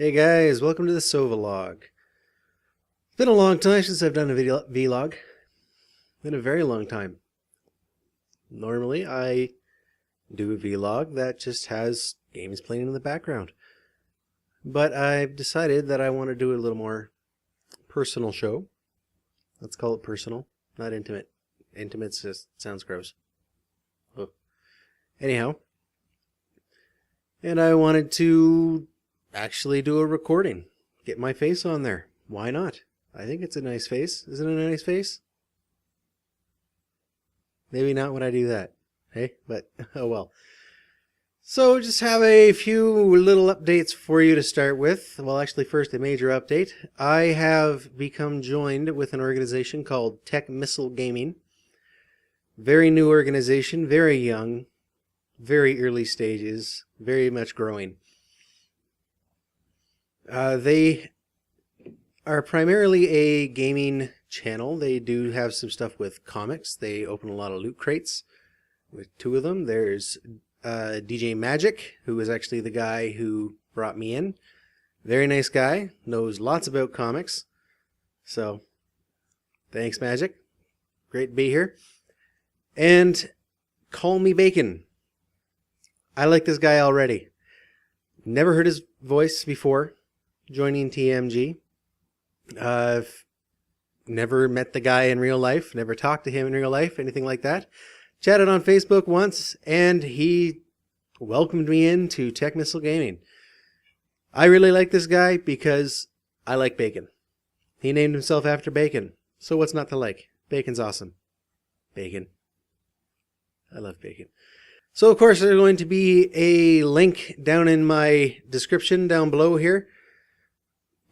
Hey guys, welcome to the SovahLog. It's been a long time since I've done a vlog. Been a very long time. Normally I do a vlog that just has games playing in the background. But I've decided that I want to do a little more personal show. Let's call it personal, not intimate. Intimate just sounds gross. Oh. Anyhow. And I wanted to actually do a recording. Get my face on there. Why not? I think it's a nice face. Isn't it a nice face? Maybe not when I do that. Hey, but oh well. So just have a few little updates for you to start with. Well, actually first a major update. I have become joined with an organization called Tech Missile Gaming. Very new organization, very young, very early stages, very much growing. They are primarily a gaming channel. They do have some stuff with comics. They open a lot of loot crates with two of them. There's DJ Magic, who is actually the guy who brought me in. Very nice guy, knows lots about comics. So, thanks Magic. Great to be here. And Call Me Bacon. I like this guy already. Never heard his voice before joining TMG. I've never met the guy in real life, never talked to him in real life, anything like that. Chatted on Facebook once, and he welcomed me into Tech Missile Gaming. I really like this guy because I like bacon. He named himself after bacon, so what's not to like? Bacon's awesome. Bacon. I love bacon. So of course there's going to be a link down in my description down below here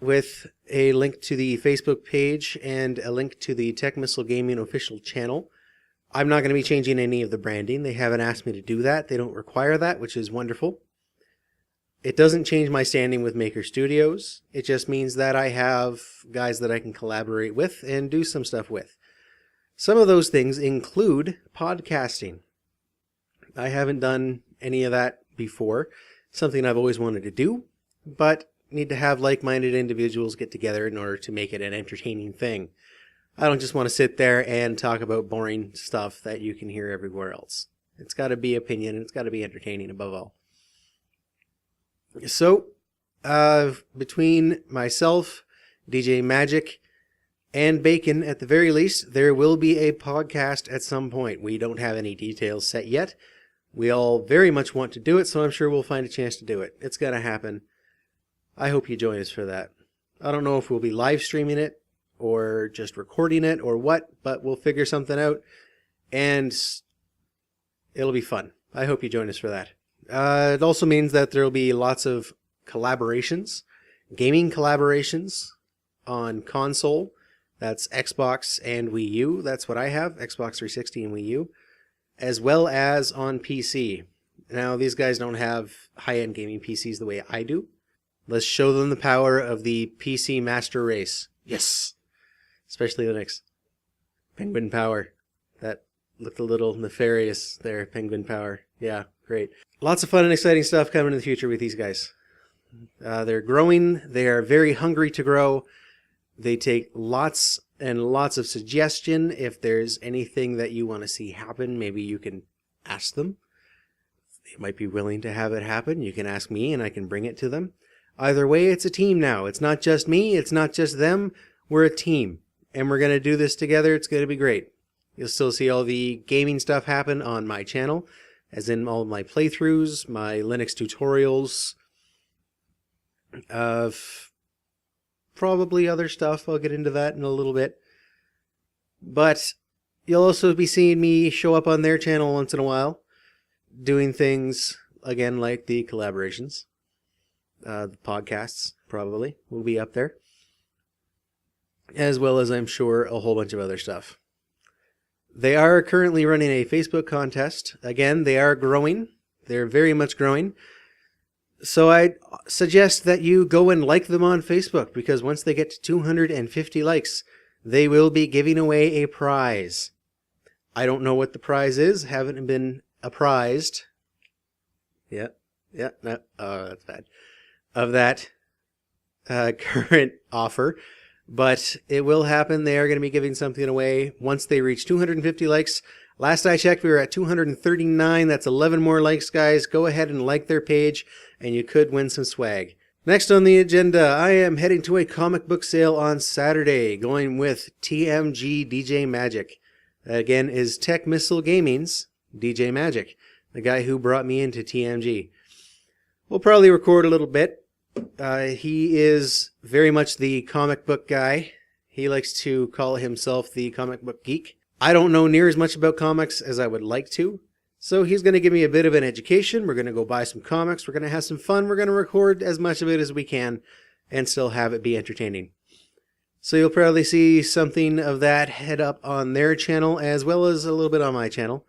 with a link to the Facebook page and a link to the Tech Missile Gaming official channel. I'm not going to be changing any of the branding. They haven't asked me to do that. They don't require that, which is wonderful. It doesn't change my standing with Maker Studios. It just means that I have guys that I can collaborate with and do some stuff with. Some of those things include podcasting. I haven't done any of that before. Something I've always wanted to do, but need to have like-minded individuals get together in order to make it an entertaining thing. I don't just want to sit there and talk about boring stuff that you can hear everywhere else. It's got to be opinion, and it's got to be entertaining above all. So, between myself, DJ Magic, and Bacon, at the very least, there will be a podcast at some point. We don't have any details set yet. We all very much want to do it, so I'm sure we'll find a chance to do it. It's going to happen. I hope you join us for that. I don't know if we'll be live streaming it or just recording it or what, but we'll figure something out and it'll be fun. I hope you join us for that. It also means that there will be lots of collaborations, gaming collaborations on console. That's Xbox and Wii U. That's what I have, Xbox 360 and Wii U, as well as on PC. Now, these guys don't have high-end gaming PCs the way I do. Let's show them the power of the PC master race. Yes! Especially Linux. Penguin power. That looked a little nefarious there, penguin power. Yeah, great. Lots of fun and exciting stuff coming in the future with these guys. They're growing. They are very hungry to grow. They take lots and lots of suggestion. If there's anything that you want to see happen, maybe you can ask them. They might be willing to have it happen. You can ask me and I can bring it to them. Either way, it's a team now. It's not just me. It's not just them. We're a team. And we're going to do this together. It's going to be great. You'll still see all the gaming stuff happen on my channel, as in all of my playthroughs, my Linux tutorials, probably other stuff. I'll get into that in a little bit. But you'll also be seeing me show up on their channel once in a while, doing things, again, like the collaborations. The podcasts probably will be up there, as well as I'm sure a whole bunch of other stuff. They are currently running a Facebook contest. Again, they are growing. They're very much growing. So I suggest that you go and like them on Facebook, because once they get to 250 likes, they will be giving away a prize. I don't know what the prize is. Haven't been apprised. Yeah, no, oh, that's bad. Of that current offer, but it will happen. They are going to be giving something away once they reach 250 likes. Last I checked, we were at 239. That's 11 more likes, guys. Go ahead and like their page, and you could win some swag. Next on the agenda, I am heading to a comic book sale on Saturday, going with TMG DJ Magic. That again is Tech Missile Gaming's DJ Magic, the guy who brought me into TMG. We'll probably record a little bit. He is very much the comic book guy. He likes to call himself the comic book geek. I don't know near as much about comics as I would like to, so he's going to give me a bit of an education. We're going to go buy some comics. We're going to have some fun. We're going to record as much of it as we can and still have it be entertaining. So you'll probably see something of that head up on their channel as well as a little bit on my channel.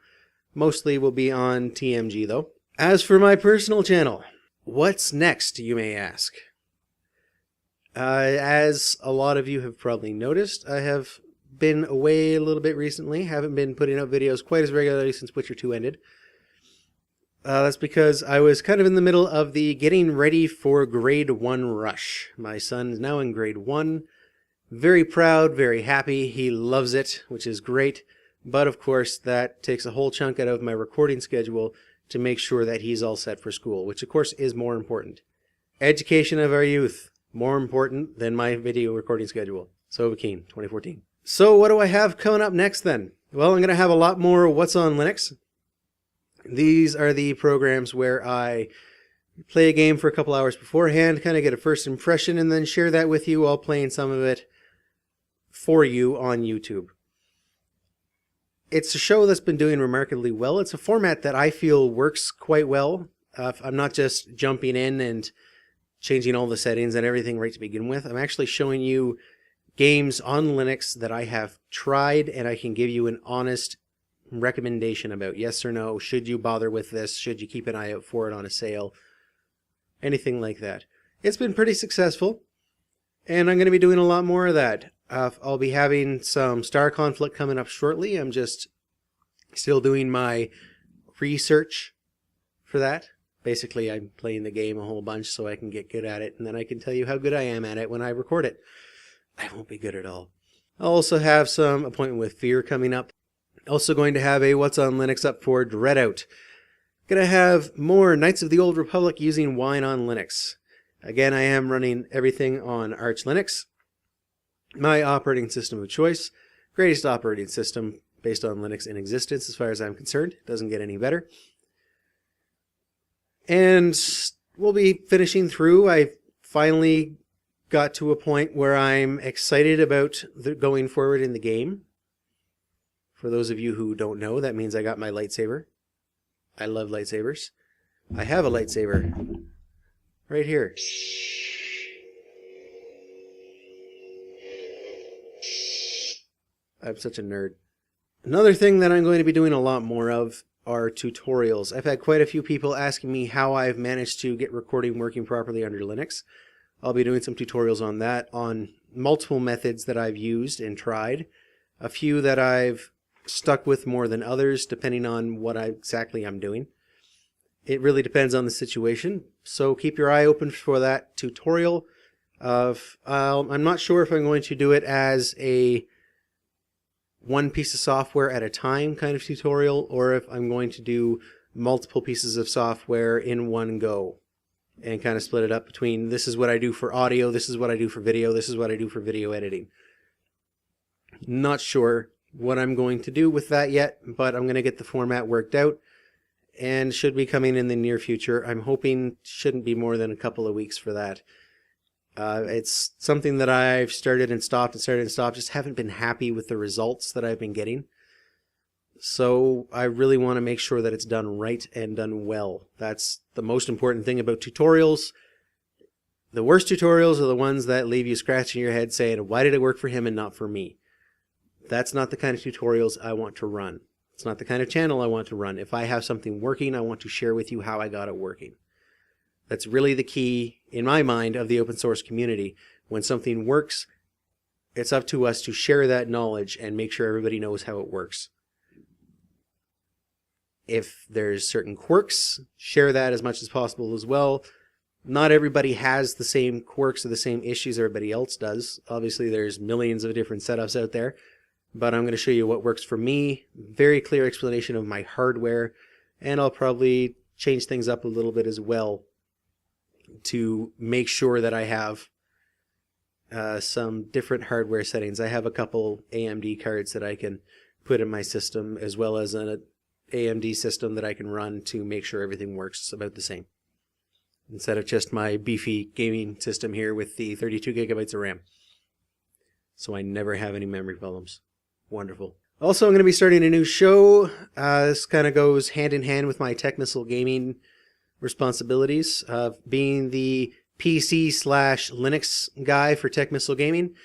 Mostly will be on TMG though. As for my personal channel, what's next, you may ask? As a lot of you have probably noticed, I have been away a little bit recently. Haven't been putting out videos quite as regularly since Witcher 2 ended. That's because I was kind of in the middle of the getting ready for grade 1 rush. My son is now in grade 1. Very proud, very happy. He loves it, which is great. But of course, that takes a whole chunk out of my recording schedule to make sure that he's all set for school, which of course is more important. Education of our youth, more important than my video recording schedule. Sovahkiin, 2014. So what do I have coming up next then? Well, I'm going to have a lot more What's on Linux. These are the programs where I play a game for a couple hours beforehand, kind of get a first impression, and then share that with you while playing some of it for you on YouTube. It's a show that's been doing remarkably well. It's a format that I feel works quite well. I'm not just jumping in and changing all the settings and everything right to begin with. I'm actually showing you games on Linux that I have tried, and I can give you an honest recommendation about yes or no. Should you bother with this? Should you keep an eye out for it on a sale? Anything like that. It's been pretty successful, and I'm going to be doing a lot more of that. I'll be having some Star Conflict coming up shortly. I'm just still doing my research for that. Basically, I'm playing the game a whole bunch so I can get good at it, and then I can tell you how good I am at it when I record it. I won't be good at all. I'll also have some Appointment with Fear coming up. Also going to have a What's on Linux up for Dreadout. Going to have more Knights of the Old Republic using Wine on Linux. Again, I am running everything on Archlinux, my operating system of choice. Greatest operating system based on Linux in existence as far as I'm concerned. Doesn't get any better. And we'll be finishing through. I finally got to a point where I'm excited about going forward in the game. For those of you who don't know, that means I got my lightsaber. I love lightsabers. I have a lightsaber right here. I'm such a nerd. Another thing that I'm going to be doing a lot more of are tutorials. I've had quite a few people asking me how I've managed to get recording working properly under Linux. I'll be doing some tutorials on that, on multiple methods that I've used and tried. A few that I've stuck with more than others, depending on what exactly I'm doing. It really depends on the situation, so keep your eye open for that tutorial. I'm not sure if I'm going to do it as a one piece of software at a time kind of tutorial, or if I'm going to do multiple pieces of software in one go and kind of split it up between this is what I do for audio, this is what I do for video, this is what I do for video editing. Not sure what I'm going to do with that yet, but I'm going to get the format worked out and should be coming in the near future. I'm hoping shouldn't be more than a couple of weeks for that. It's something that I've started and stopped and started and stopped, just haven't been happy with the results that I've been getting. So I really want to make sure that it's done right and done well. That's the most important thing about tutorials. The worst tutorials are the ones that leave you scratching your head saying, why did it work for him and not for me? That's not the kind of tutorials I want to run. It's not the kind of channel I want to run. If I have something working, I want to share with you how I got it working. That's really the key, in my mind, of the open source community. When something works, it's up to us to share that knowledge and make sure everybody knows how it works. If there's certain quirks, share that as much as possible as well. Not everybody has the same quirks or the same issues everybody else does. Obviously, there's millions of different setups out there, but I'm going to show you what works for me. Very clear explanation of my hardware, and I'll probably change things up a little bit as well to make sure that I have some different hardware settings. I have a couple AMD cards that I can put in my system, as well as an AMD system that I can run to make sure everything works about the same, instead of just my beefy gaming system here with the 32 gigabytes of RAM. So I never have any memory problems. Wonderful. Also, I'm going to be starting a new show. This kind of goes hand in hand with my technical gaming responsibilities of being the PC/Linux guy for tech missile gaming.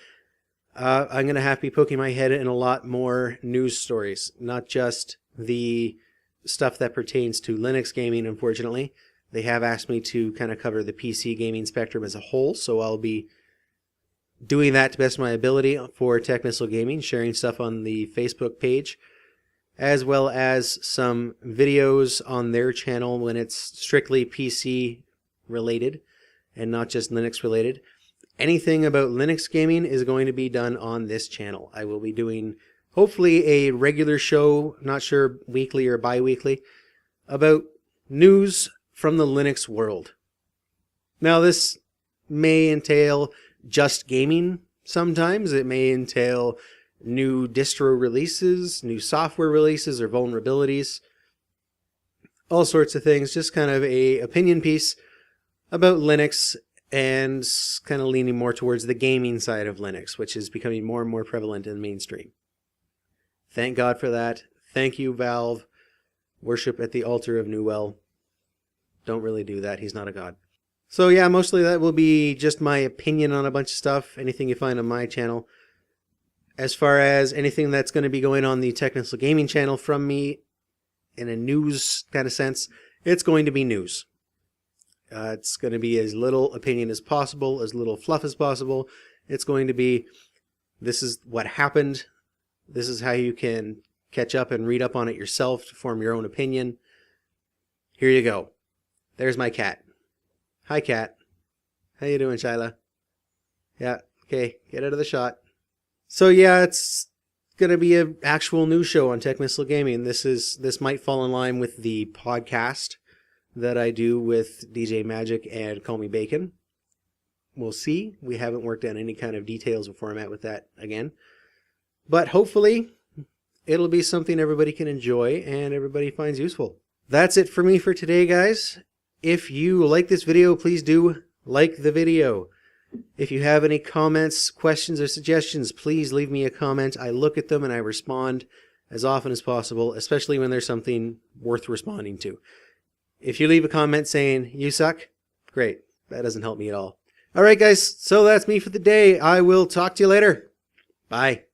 I'm going to have to be poking my head in a lot more news stories, not just the stuff that pertains to Linux gaming, unfortunately. They have asked me to kind of cover the PC gaming spectrum as a whole, so I'll be doing that to the best of my ability for Tech Missile Gaming, sharing stuff on the Facebook page, as well as some videos on their channel when it's strictly PC related and not just Linux related. Anything about Linux gaming is going to be done on this channel. I will be doing hopefully a regular show, not sure weekly or bi-weekly, about news from the Linux world. Now, this may entail just gaming sometimes. It may entail new distro releases, new software releases, or vulnerabilities. All sorts of things. Just kind of a opinion piece about Linux, and kind of leaning more towards the gaming side of Linux, which is becoming more and more prevalent in the mainstream. Thank God for that. Thank you, Valve. Worship at the altar of Newell. Don't really do that. He's not a god. So yeah, mostly that will be just my opinion on a bunch of stuff, anything you find on my channel. As far as anything that's going to be going on the Technical Gaming channel from me in a news kind of sense, it's going to be news. It's going to be as little opinion as possible, as little fluff as possible. It's going to be, this is what happened. This is how you can catch up and read up on it yourself to form your own opinion. Here you go. There's my cat. Hi, cat. How you doing, Shyla? Yeah, okay, get out of the shot. So yeah, it's going to be an actual news show on Tech Missile Gaming. This might fall in line with the podcast that I do with DJ Magic and Call Me Bacon. We'll see. We haven't worked out any kind of details or format with that again. But hopefully, it'll be something everybody can enjoy and everybody finds useful. That's it for me for today, guys. If you like this video, please do like the video. If you have any comments, questions, or suggestions, please leave me a comment. I look at them and I respond as often as possible, especially when there's something worth responding to. If you leave a comment saying, "You suck," great. That doesn't help me at all. Alright guys, so that's me for the day. I will talk to you later. Bye.